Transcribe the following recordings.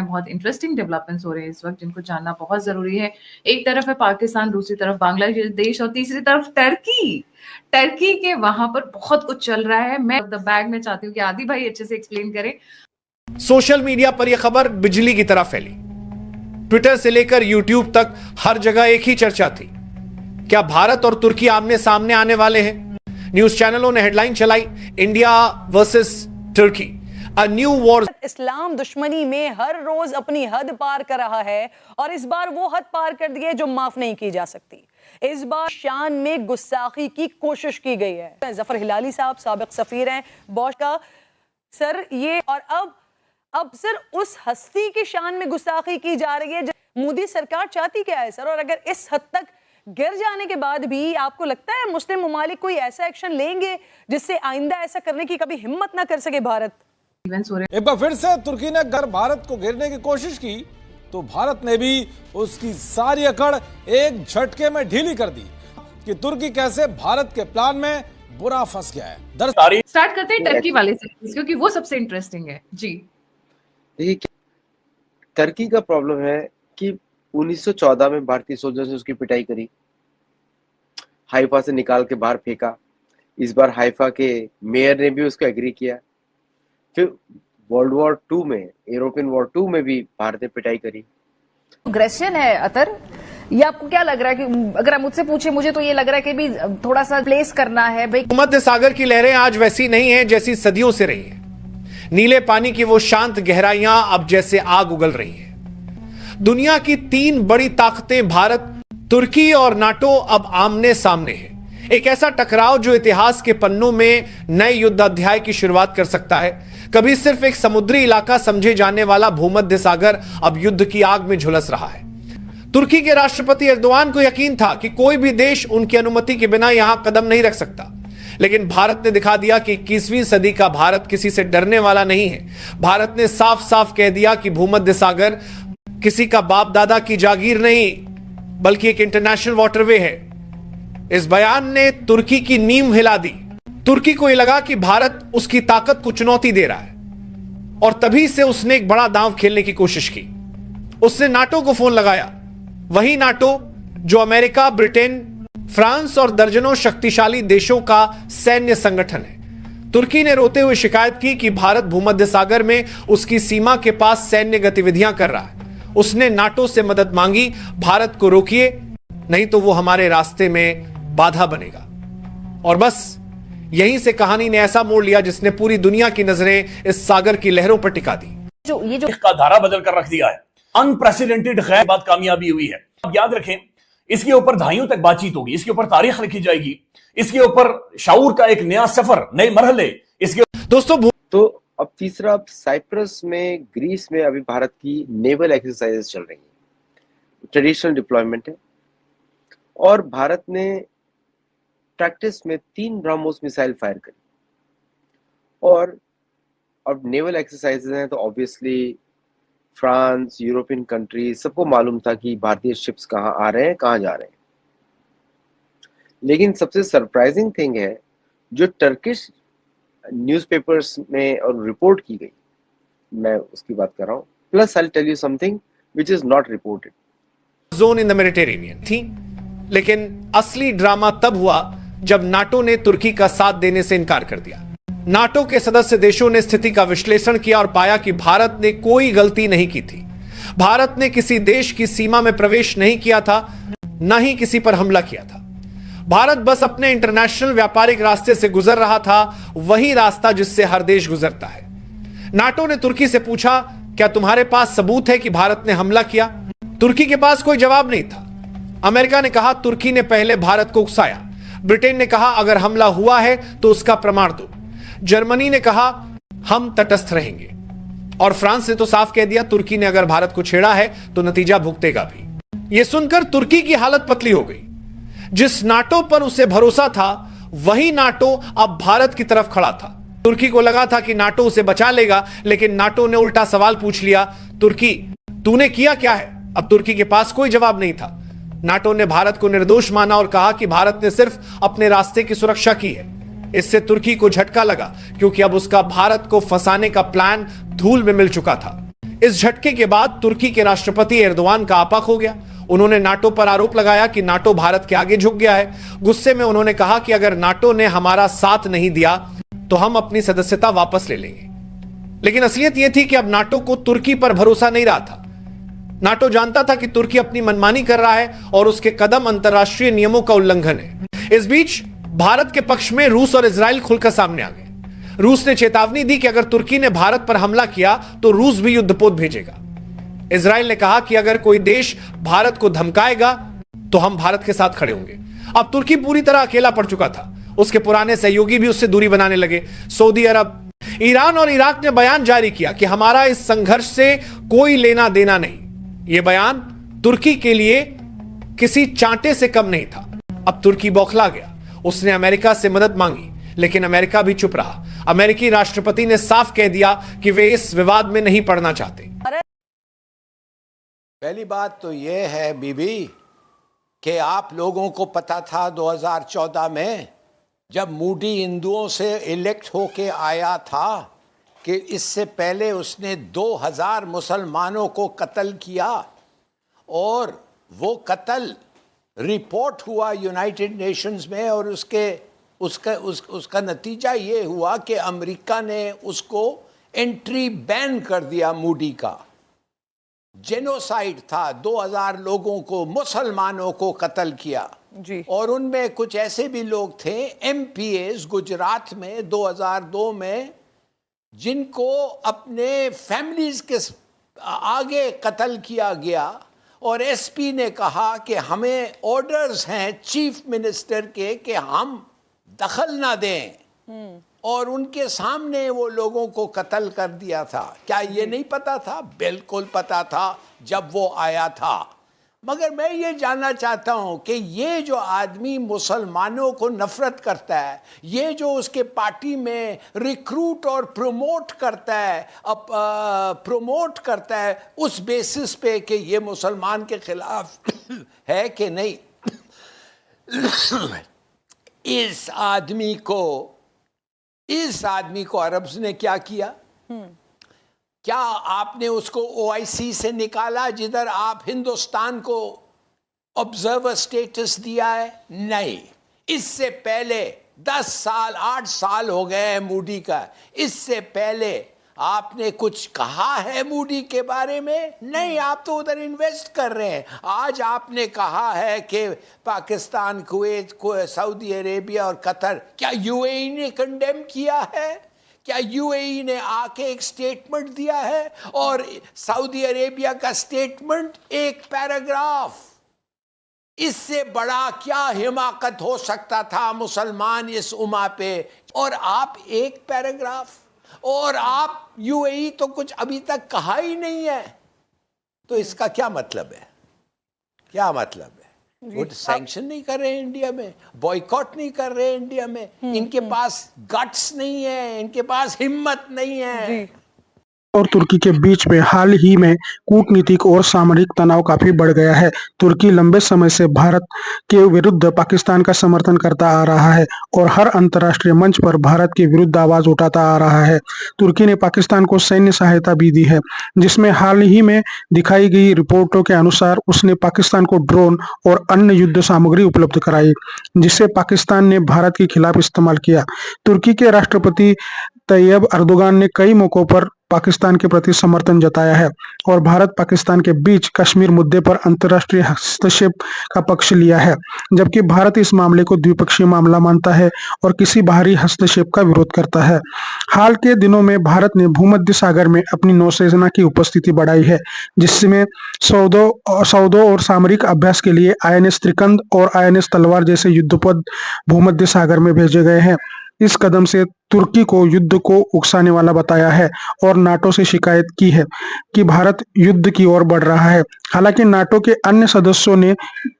बहुत interesting developments हो रहे हैं इस वक्त, जिनको जानना बहुत जरूरी है। एक तरफ है पाकिस्तान, दूसरी तरफ बांग्लादेश और तीसरी तरफ टर्की के वहां पर बहुत कुछ चल रहा है। मैं द बैग में चाहती हूँ कि आदि भाई अच्छे से एक्सप्लेन करें। सोशल मीडिया पर यह खबर बिजली की तरह फैली। ट्विटर से लेकर यूट्यूब तक हर जगह एक ही चर्चा थी, क्या भारत और तुर्की आमने सामने आने वाले हैं? न्यूज चैनलों ने हेडलाइन चलाई, इंडिया वर्सेस तुर्की, अ न्यू वॉर। इस्लाम दुश्मनी में हर रोज अपनी हद पार कर रहा है और इस बार वो हद पार कर दी है जो माफ नहीं की जा सकती। इस बार शान में गुस्ताखी की कोशिश की गई है। जफर हिलाली साहब साबिक सफीर हैं बॉश का सर, ये और अब सर उस हस्ती की शान में गुस्ताखी की जा रही है। मोदी सरकार चाहती क्या है सर? और अगर इस हद तक गिर जाने के बाद भी आपको लगता है मुस्लिम ममालिक कोई ऐसा एक्शन लेंगे जिससे आइंदा ऐसा करने की कभी हिम्मत ना कर सके भारत? एक बार फिर से तुर्की ने अगर भारत को घेरने की कोशिश की तो भारत ने भी उसकी सारी अकड़ एक झटके में ढीली कर दी कि तुर्की कैसे भारत के प्लान में बुरा फंस गया है। स्टार्ट करते हैं टर्की वाले से, क्योंकि वो सबसे इंटरेस्टिंग है जी। देखिए, टर्की का प्रॉब्लम है कि 1914 में भारतीय सोल्जर्स ने उसकी पिटाई करी, हाइफा से निकाल के बाहर फेंका। इस बार हाइफा के मेयर ने भी उसको एग्री किया। फिर वर्ल्ड वॉर 2 में, यूरोपियन वॉर 2 में भी भारत ने पिटाई करी। अग्रेशन है अतर, ये आपको क्या लग रहा है? कि अगर आप मुझसे पूछे, मुझे तो ये लग रहा है कि भी थोड़ा सा प्लेस करना है भाई। भूमध्य सागर की लहरें आज वैसी नहीं है जैसी सदियों से रही है। नीले पानी की वो शांत गहराइयां अब जैसे आग उगल रही है। दुनिया की 3 बड़ी ताकतें भारत, तुर्की और नाटो अब आमने सामने हैं। एक ऐसा टकराव जो इतिहास के पन्नों में नए युद्ध अध्याय की शुरुआत कर सकता है। कभी सिर्फ एक समुद्री इलाका समझे जाने वाला भूमध्य सागर अब युद्ध की आग में झुलस रहा है। तुर्की के राष्ट्रपति एर्दोआन को यकीन था कि कोई भी देश उनकी अनुमति के बिना यहां कदम नहीं रख सकता, लेकिन भारत ने दिखा दिया कि 21वीं सदी का भारत किसी से डरने वाला नहीं है। भारत ने साफ साफ कह दिया कि भूमध्य सागर किसी का बाप दादा की जागीर नहीं, बल्कि एक इंटरनेशनल वाटरवे है। इस बयान ने तुर्की की नींव हिला दी। तुर्की को यह लगा कि भारत उसकी ताकत को चुनौती दे रहा है, और तभी से उसने एक बड़ा दांव खेलने की कोशिश की। उसने नाटो को फोन लगाया, वही नाटो जो अमेरिका, ब्रिटेन, फ्रांस और दर्जनों शक्तिशाली देशों का सैन्य संगठन है। तुर्की ने रोते हुए शिकायत की कि भारत भूमध्य सागर में उसकी सीमा के पास सैन्य गतिविधियां कर रहा है। उसने नाटो से मदद मांगी, भारत को रोकिए, नहीं तो वो हमारे रास्ते में बाधा बनेगा। और बस यहीं से कहानी ने ऐसा मोड़ लिया जिसने पूरी दुनिया की नजरें इस सागर की लहरों पर टिका दी। ये जो इसका धारा बदल कर रख दिया है, अनप्रेसिडेंटेड खैर बात कामयाबी हुई है। अब याद रखें, इसके ऊपर दहाइयों तक बातचीत होगी, इसके ऊपर तारीख लिखी जाएगी, इसके ऊपर शाऊर का एक नया सफर, नए मरहले इसके। दोस्तों, तो अब तीसरा, साइप्रस में, ग्रीस में अभी भारत की नेवल एक्सरसाइजेस चल रही हैं। ट्रेडिशनल डिप्लॉयमेंट है और भारत ने प्रैक्टिस में 3 ब्रह्मोस मिसाइल फायर करी। और अब नेवल एक्सरसाइजेस हैं तो ऑब्वियसली फ्रांस, यूरोपियन कंट्री, सबको मालूम था कि भारतीय शिप्स कहाँ आ रहे हैं, कहाँ जा रहे हैं। लेकिन सबसे सरप्राइजिंग थिंग है जो टर्किश न्यूज़पेपर्स में और रिपोर्ट की गई, मैं उसकी बात कर रहा हूँ। Plus I will tell you something which is not reported. Zone in the Mediterranean थी, लेकिन असली ड्रामा तब हुआ जब नाटो ने तुर्की का साथ देने से इनकार कर दिया। नाटो के सदस्य देशों ने स्थिति का विश्लेषण किया और पाया कि भारत ने कोई गलती नहीं की थी। भारत ने किसी देश की सीमा में प्रवेश नहीं किया था, न ही किसी पर हमला किया था। भारत बस अपने इंटरनेशनल व्यापारिक रास्ते से गुजर रहा था, वही रास्ता जिससे हर देश गुजरता है। नाटो ने तुर्की से पूछा, क्या तुम्हारे पास सबूत है कि भारत ने हमला किया? तुर्की के पास कोई जवाब नहीं था। अमेरिका ने कहा तुर्की ने पहले भारत को उकसाया। ब्रिटेन ने कहा अगर हमला हुआ है तो उसका प्रमाण दो। जर्मनी ने कहा हम तटस्थ रहेंगे। और फ्रांस ने तो साफ कह दिया तुर्की ने अगर भारत को छेड़ा है तो नतीजा भुगतेगा भी। यह सुनकर तुर्की की हालत पतली हो गई। जिस नाटो पर उसे भरोसा था, वही नाटो अब भारत की तरफ खड़ा था। तुर्की को लगा था कि नाटो उसे बचा लेगा, लेकिन नाटो ने उल्टा सवाल पूछ लिया, तुर्की तूने किया क्या है? अब तुर्की के पास कोई जवाब नहीं था। नाटो ने भारत को निर्दोष माना और कहा कि भारत ने सिर्फ अपने रास्ते की सुरक्षा की है। इससे तुर्की को झटका लगा, क्योंकि अब उसका भारत को फंसाने का प्लान धूल में मिल चुका था। इस झटके के बाद तुर्की के राष्ट्रपति एर्दोआन का आपा खो गया। उन्होंने नाटो पर आरोप लगाया कि नाटो भारत के आगे झुक गया है। गुस्से में उन्होंने कहा कि अगर नाटो ने हमारा साथ नहीं दिया तो हम अपनी सदस्यता वापस ले लेंगे। लेकिन असलियत यह थी कि अब नाटो को तुर्की पर भरोसा नहीं रहा था। नाटो जानता था कि तुर्की अपनी मनमानी कर रहा है और उसके कदम अंतर्राष्ट्रीय नियमों का उल्लंघन है। इस बीच भारत के पक्ष में रूस और इजराइल खुलकर सामने आ गए। रूस ने चेतावनी दी कि अगर तुर्की ने भारत पर हमला किया तो रूस भी युद्धपोत भेजेगा। इजराइल ने कहा कि अगर कोई देश भारत को धमकाएगा तो हम भारत के साथ खड़े होंगे। अब तुर्की पूरी तरह अकेला पड़ चुका था। उसके पुराने सहयोगी भी उससे दूरी बनाने लगे। सऊदी अरब, ईरान और इराक ने बयान जारी किया कि हमारा इस संघर्ष से कोई लेना देना नहीं। यह बयान तुर्की के लिए किसी चांटे से कम नहीं था। अब तुर्की बौखला गया। उसने अमेरिका से मदद मांगी, लेकिन अमेरिका भी चुप रहा। अमेरिकी राष्ट्रपति ने साफ कह दिया कि वे इस विवाद में नहीं पड़ना चाहते। पहली बात तो यह है बीबी कि आप लोगों को पता था 2014 में जब मूडी हिंदुओं से इलेक्ट होके आया था कि इससे पहले उसने 2000 मुसलमानों को कत्ल किया और वो कत्ल रिपोर्ट हुआ यूनाइटेड नेशंस में और उसका नतीजा ये हुआ कि अमेरिका ने उसको एंट्री बैन कर दिया। मूडी का जेनोसाइड था, 2000 लोगों को, मुसलमानों को कत्ल किया जी। और उनमें कुछ ऐसे भी लोग थे एमपीएस गुजरात में 2002 में जिनको अपने फैमिलीज के आगे कत्ल किया गया और एसपी ने कहा कि हमें ऑर्डर्स हैं चीफ मिनिस्टर के कि हम दखल ना दें और उनके सामने वो लोगों को कत्ल कर दिया था। क्या ये नहीं पता था? बिल्कुल पता था जब वो आया था। मगर मैं ये जानना चाहता हूं कि ये जो आदमी मुसलमानों को नफरत करता है, ये जो उसके पार्टी में रिक्रूट और प्रमोट करता है उस बेसिस पे कि ये मुसलमान के खिलाफ है कि नहीं, इस आदमी को अरब्स ने क्या किया? क्या आपने उसको ओआईसी से निकाला जिधर आप हिंदुस्तान को ऑब्जर्वर स्टेटस दिया है? नहीं। इससे पहले 10 साल 8 साल हो गए हैं मूडी का, इससे पहले आपने कुछ कहा है मूडी के बारे में? नहीं, आप तो उधर इन्वेस्ट कर रहे हैं। आज आपने कहा है कि पाकिस्तान, कुवैत, सऊदी अरेबिया और कतर, क्या यूएई ने कंडेम किया है? क्या यूएई ने आके एक स्टेटमेंट दिया है? और सऊदी अरेबिया का स्टेटमेंट एक पैराग्राफ। इससे बड़ा क्या हिमाकत हो सकता था मुसलमान इस उम्मा पे? और आप एक पैराग्राफ, और आप यूएई तो कुछ अभी तक कहा ही नहीं है। तो इसका क्या मतलब है? क्या मतलब है? वो सैंक्शन नहीं कर रहे हैं इंडिया में, बॉयकॉट नहीं कर रहे हैं इंडिया में। इनके पास गट्स नहीं है, इनके पास हिम्मत नहीं है। और तुर्की के बीच में हाल ही में कूटनीतिक और सामरिक तनाव काफी बढ़ गया है। तुर्की लंबे समय से भारत के विरुद्ध पाकिस्तान का समर्थन करता आ रहा है और हर अंतर्राष्ट्रीय मंच पर भारत के विरुद्ध आवाज उठाता आ रहा है। तुर्की ने पाकिस्तान को सैन्य सहायता भी दी है, जिसमें हाल ही में दिखाई गई रिपोर्टों के अनुसार उसने पाकिस्तान को ड्रोन और अन्य युद्ध सामग्री उपलब्ध कराई, जिसे पाकिस्तान ने भारत के खिलाफ इस्तेमाल किया। तुर्की के राष्ट्रपति तैयब अर्दोगान ने कई मौकों पर पाकिस्तान के प्रति समर्थन जताया है और भारत पाकिस्तान के बीच कश्मीर मुद्दे पर अंतर्राष्ट्रीय हस्तक्षेप का पक्ष लिया है, जबकि भारत इस मामले को द्विपक्षीय मामला मानता है और किसी बाहरी हस्तक्षेप का विरोध करता है। हाल के दिनों में भारत ने भूमध्य सागर में अपनी नौसेना की उपस्थिति बढ़ाई है, जिसमें सौदों और सामरिक अभ्यास के लिए आईएनएस त्रिकंद और आईएनएस तलवार जैसे युद्धपोत भूमध्य सागर में भेजे गए हैं। इस कदम से तुर्की को युद्ध को उकसाने वाला बताया है और नाटो से शिकायत की है कि भारत युद्ध की ओर बढ़ रहा है। हालांकि नाटो के अन्य सदस्यों ने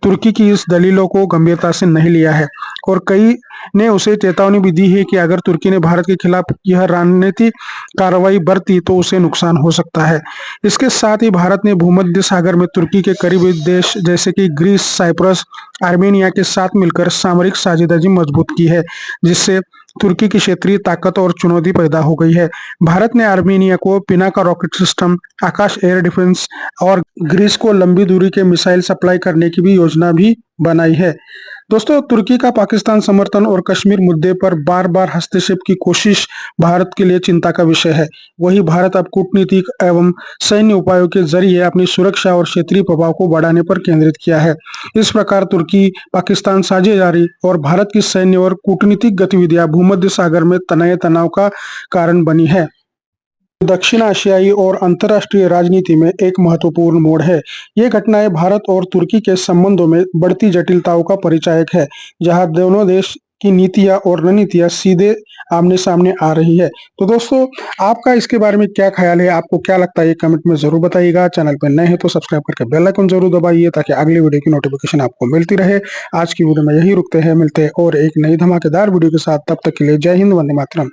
तुर्की की इस दलीलों को गंभीरता से नहीं लिया है और कई ने उसे चेतावनी भी दी है कि अगर तुर्की ने भारत के खिलाफ यह रणनीतिक कार्रवाई बरती तो उसे नुकसान हो सकता है। इसके साथ ही भारत ने भूमध्य सागर में तुर्की के करीबी देश जैसे कि ग्रीस, साइप्रस, आर्मेनिया के साथ मिलकर सामरिक साझेदारी मजबूत की है, जिससे तुर्की की क्षेत्रीय ताकत और चुनौती पैदा हो गई है। भारत ने आर्मेनिया को पिनाका रॉकेट सिस्टम, आकाश एयर डिफेंस और ग्रीस को लंबी दूरी के मिसाइल सप्लाई करने की भी योजना भी बनाई है। दोस्तों, तुर्की का पाकिस्तान समर्थन और कश्मीर मुद्दे पर बार बार हस्तक्षेप की कोशिश भारत के लिए चिंता का विषय है। वहीं भारत अब कूटनीतिक एवं सैन्य उपायों के जरिए अपनी सुरक्षा और क्षेत्रीय प्रभाव को बढ़ाने पर केंद्रित किया है। इस प्रकार तुर्की पाकिस्तान साझेदारी और भारत की सैन्य और कूटनीतिक गतिविधियां भूमध्य सागर में नए तनाव का कारण बनी है। दक्षिण एशियाई और अंतर्राष्ट्रीय राजनीति में एक महत्वपूर्ण मोड़ है। ये घटनाएं भारत और तुर्की के संबंधों में बढ़ती जटिलताओं का परिचायक है, जहां दोनों देश की नीतियां और रणनीतियां सीधे आमने सामने आ रही है। तो दोस्तों, आपका इसके बारे में क्या ख्याल है? आपको क्या लगता है? ये कमेंट में जरूर बताइएगा। चैनल पर नए हैं तो सब्सक्राइब करके बेल आइकन जरूर दबाइए ताकि अगली वीडियो की नोटिफिकेशन आपको मिलती रहे। आज की वीडियो में यही रुकते हैं, मिलते हैं और एक नई धमाकेदार वीडियो के साथ। तब तक के लिए जय हिंद, वंदे मातरम।